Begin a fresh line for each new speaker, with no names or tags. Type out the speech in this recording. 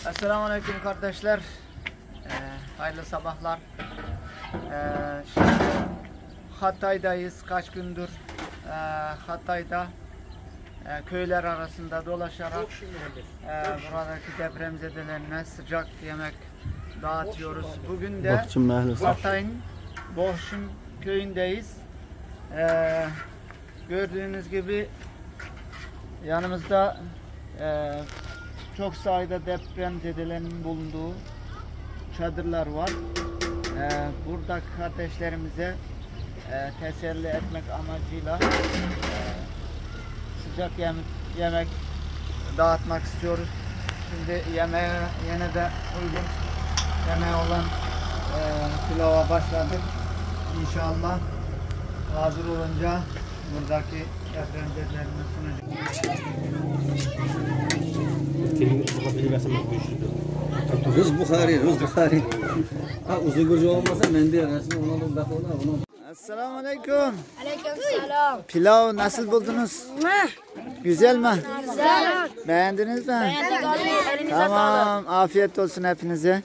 Esselamualeyküm kardeşler. Hayırlı sabahlar. Şimdi Hatay'dayız. Kaç gündür Hatay'da köyler arasında dolaşarak buradaki depremzedelerine sıcak yemek dağıtıyoruz. Bugün de Hatay'ın Bohşun köyündeyiz. Gördüğünüz gibi yanımızda çok sayıda depremzedelerin bulunduğu çadırlar var. Buradaki kardeşlerimize teselli etmek amacıyla sıcak yemek dağıtmak istiyoruz. Şimdi yemeğe yine de uygun yemeğe olan pilava başladık. İnşallah hazır olunca buradaki depremzedelerine sunacağız.
Rız Bukhari. Ha uzun gurcu olmasa ben de resmi ona da bakıyorum.
Esselamu Aleyküm.
Aleykümselam.
Pilav nasıl buldunuz? Güzel mi?
Güzel.
Beğendiniz mi?
Beğendik abi. Elinize sağlık.
Tamam. Afiyet olsun hepinize.